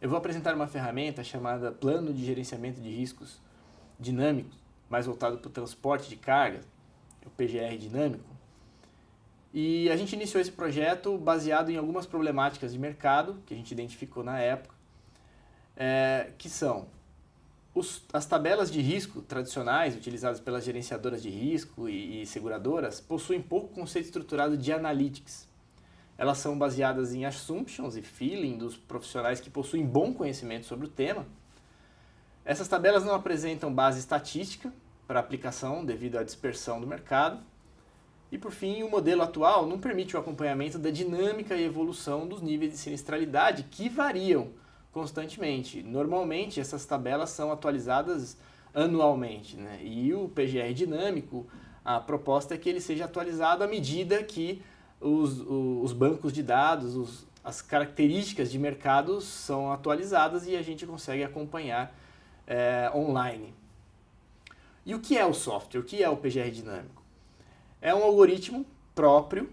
Eu vou apresentar uma ferramenta chamada Plano de Gerenciamento de Riscos Dinâmico, mais voltado para o transporte de carga, o PGR dinâmico. E a gente iniciou esse projeto baseado em algumas problemáticas de mercado que a gente identificou na época, que são as tabelas de risco tradicionais utilizadas pelas gerenciadoras de risco e seguradoras possuem pouco conceito estruturado de analytics. Elas são baseadas em assumptions e feeling dos profissionais que possuem bom conhecimento sobre o tema. Essas tabelas não apresentam base estatística para aplicação devido à dispersão do mercado. E por fim, o modelo atual não permite o acompanhamento da dinâmica e evolução dos níveis de sinistralidade que variam constantemente. Normalmente essas tabelas são atualizadas anualmente, né? E o PGR dinâmico, a proposta é que ele seja atualizado à medida que os bancos de dados, as características de mercado são atualizadas e a gente consegue acompanhar online. E o que é o software? O que é o PGR dinâmico? É um algoritmo próprio,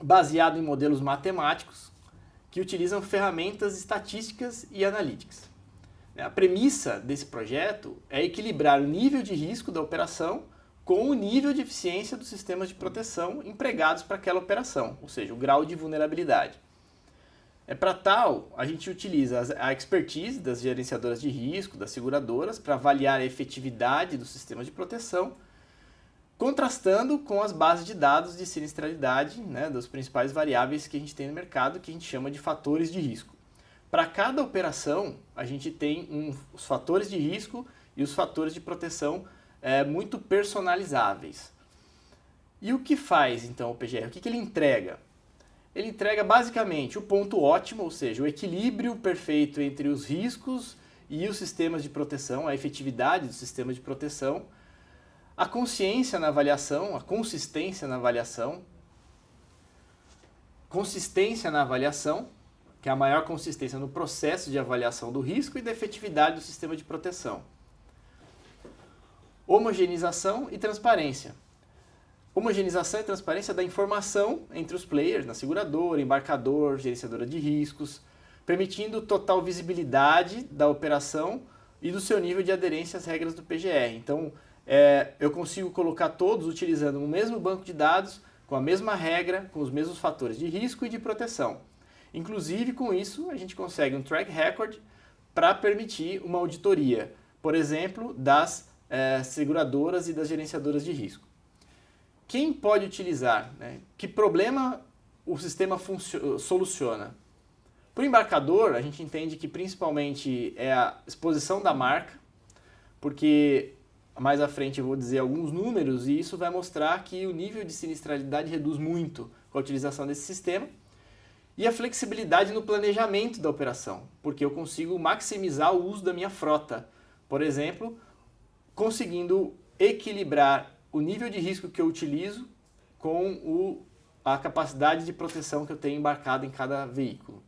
baseado em modelos matemáticos, que utilizam ferramentas estatísticas e analíticas. A premissa desse projeto é equilibrar o nível de risco da operação com o nível de eficiência dos sistemas de proteção empregados para aquela operação, ou seja, o grau de vulnerabilidade. Para tal, a gente utiliza a expertise das gerenciadoras de risco, das seguradoras, para avaliar a efetividade dos sistemas de proteção, contrastando com as bases de dados de sinistralidade, né, das principais variáveis que a gente tem no mercado, que a gente chama de fatores de risco. Para cada operação, a gente tem os fatores de risco e os fatores de proteção muito personalizáveis. E o que faz, então, o PGR? O que ele entrega? Ele entrega basicamente o ponto ótimo, ou seja, o equilíbrio perfeito entre os riscos e os sistemas de proteção, a efetividade do sistema de proteção, a consciência na avaliação, a consistência na avaliação, que é a maior consistência no processo de avaliação do risco e da efetividade do sistema de proteção. Homogeneização e transparência. Homogeneização e transparência da informação entre os players, na seguradora, embarcador, gerenciadora de riscos, permitindo total visibilidade da operação e do seu nível de aderência às regras do PGR. Então, eu consigo colocar todos utilizando o mesmo banco de dados, com a mesma regra, com os mesmos fatores de risco e de proteção. Inclusive, com isso, a gente consegue um track record para permitir uma auditoria, por exemplo, das seguradoras e das gerenciadoras de risco. Quem pode utilizar? Né? Que problema o sistema soluciona? Para o embarcador, a gente entende que principalmente é a exposição da marca, porque mais à frente eu vou dizer alguns números e isso vai mostrar que o nível de sinistralidade reduz muito com a utilização desse sistema. E a flexibilidade no planejamento da operação, porque eu consigo maximizar o uso da minha frota. Por exemplo, conseguindo equilibrar o nível de risco que eu utilizo com a capacidade de proteção que eu tenho embarcado em cada veículo.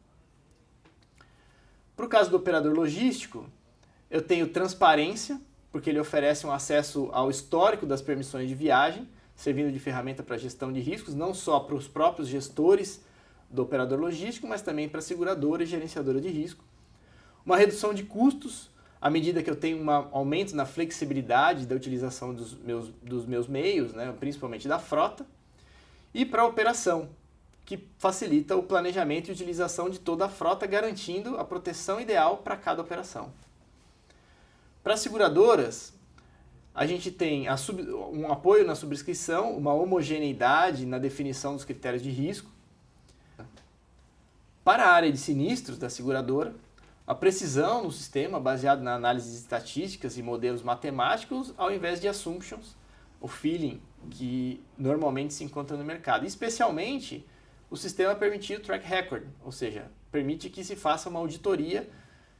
Para o caso do operador logístico, eu tenho transparência, porque ele oferece um acesso ao histórico das permissões de viagem, servindo de ferramenta para gestão de riscos, não só para os próprios gestores do operador logístico, mas também para a seguradora e gerenciadora de risco. Uma redução de custos, à medida que eu tenho um aumento na flexibilidade da utilização dos meus meios, né, principalmente da frota. E para a operação, que facilita o planejamento e utilização de toda a frota, garantindo a proteção ideal para cada operação. Para as seguradoras, a gente tem um apoio na subscrição, uma homogeneidade na definição dos critérios de risco. Para a área de sinistros da seguradora, a precisão no sistema baseado na análise de estatísticas e modelos matemáticos ao invés de assumptions, o feeling que normalmente se encontra no mercado. Especialmente, o sistema permite o track record, ou seja, permite que se faça uma auditoria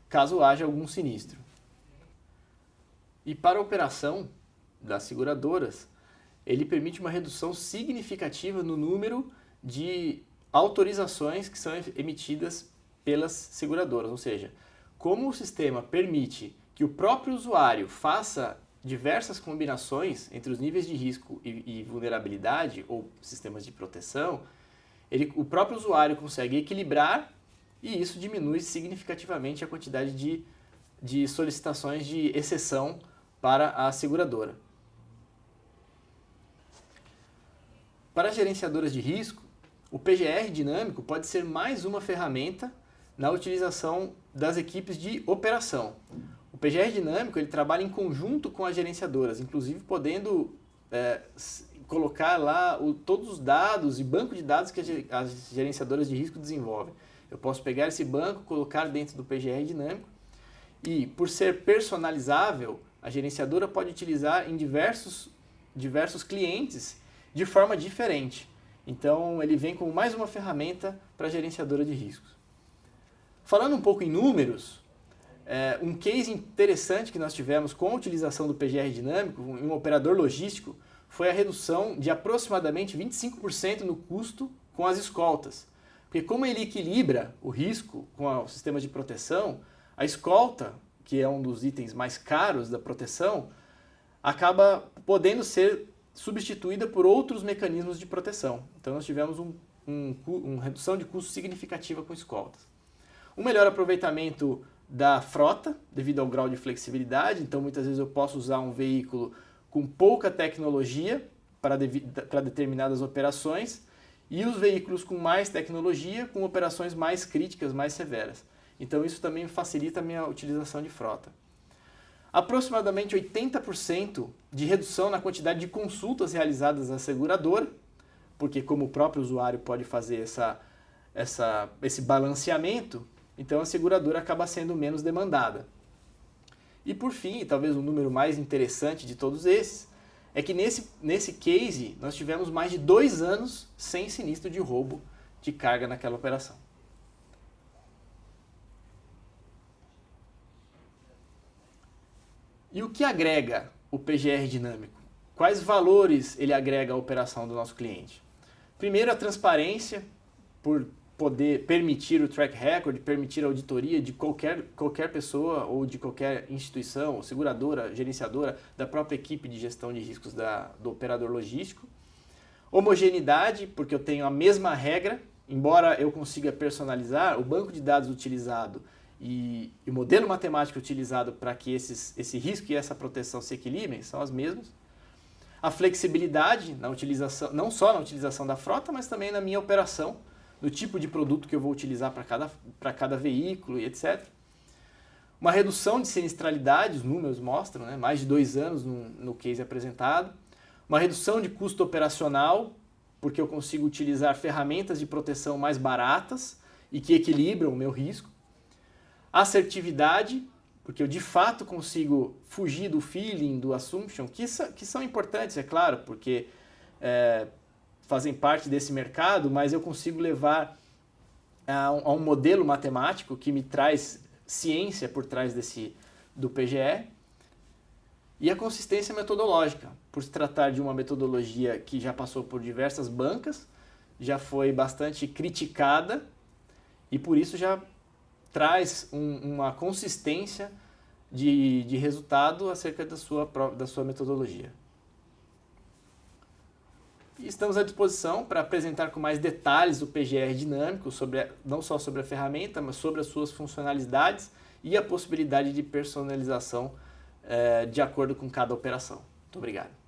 caso haja algum sinistro. E para a operação das seguradoras, ele permite uma redução significativa no número de autorizações que são emitidas pelas seguradoras, ou seja, como o sistema permite que o próprio usuário faça diversas combinações entre os níveis de risco e vulnerabilidade ou sistemas de proteção, o próprio usuário consegue equilibrar e isso diminui significativamente a quantidade de solicitações de exceção para a seguradora. Para as gerenciadoras de risco, o PGR dinâmico pode ser mais uma ferramenta na utilização das equipes de operação. O PGR dinâmico ele trabalha em conjunto com as gerenciadoras, inclusive podendo colocar lá todos os dados e banco de dados que as gerenciadoras de risco desenvolvem. Eu posso pegar esse banco, colocar dentro do PGR dinâmico e, por ser personalizável, a gerenciadora pode utilizar em diversos clientes de forma diferente. Então, ele vem como mais uma ferramenta para a gerenciadora de riscos. Falando um pouco em números, um case interessante que nós tivemos com a utilização do PGR dinâmico em um operador logístico foi a redução de aproximadamente 25% no custo com as escoltas. Porque como ele equilibra o risco com os sistemas de proteção, a escolta, que é um dos itens mais caros da proteção, acaba podendo ser substituída por outros mecanismos de proteção. Então nós tivemos uma redução de custo significativa com escoltas. Um melhor aproveitamento da frota, devido ao grau de flexibilidade. Então muitas vezes eu posso usar um veículo com pouca tecnologia para determinadas operações e os veículos com mais tecnologia com operações mais críticas, mais severas. Então isso também facilita a minha utilização de frota. Aproximadamente 80% de redução na quantidade de consultas realizadas à seguradora, porque como o próprio usuário pode fazer esse balanceamento, então a seguradora acaba sendo menos demandada. E por fim, talvez o número mais interessante de todos esses, é que nesse case nós tivemos mais de 2 anos sem sinistro de roubo de carga naquela operação. E o que agrega o PGR dinâmico? Quais valores ele agrega à operação do nosso cliente? Primeiro, a transparência, por poder permitir o track record, permitir a auditoria de qualquer pessoa ou de qualquer instituição, seguradora, gerenciadora, da própria equipe de gestão de riscos do operador logístico. Homogeneidade, porque eu tenho a mesma regra, embora eu consiga personalizar o banco de dados utilizado e o modelo matemático utilizado para que esse risco e essa proteção se equilibrem são as mesmas. A flexibilidade na utilização, não só na utilização da frota, mas também na minha operação, no tipo de produto que eu vou utilizar para cada veículo e etc. Uma redução de sinistralidade, os números mostram, né? Mais de 2 anos no case apresentado. Uma redução de custo operacional, porque eu consigo utilizar ferramentas de proteção mais baratas e que equilibram o meu risco. Assertividade, porque eu de fato consigo fugir do feeling, do assumption, que são importantes, é claro, porque fazem parte desse mercado, mas eu consigo levar a um modelo matemático que me traz ciência por trás do PGR. E a consistência metodológica, por se tratar de uma metodologia que já passou por diversas bancas, já foi bastante criticada e por isso já traz uma consistência de resultado acerca da sua metodologia. E estamos à disposição para apresentar com mais detalhes o PGR dinâmico, não só sobre a ferramenta, mas sobre as suas funcionalidades e a possibilidade de personalização de acordo com cada operação. Muito obrigado.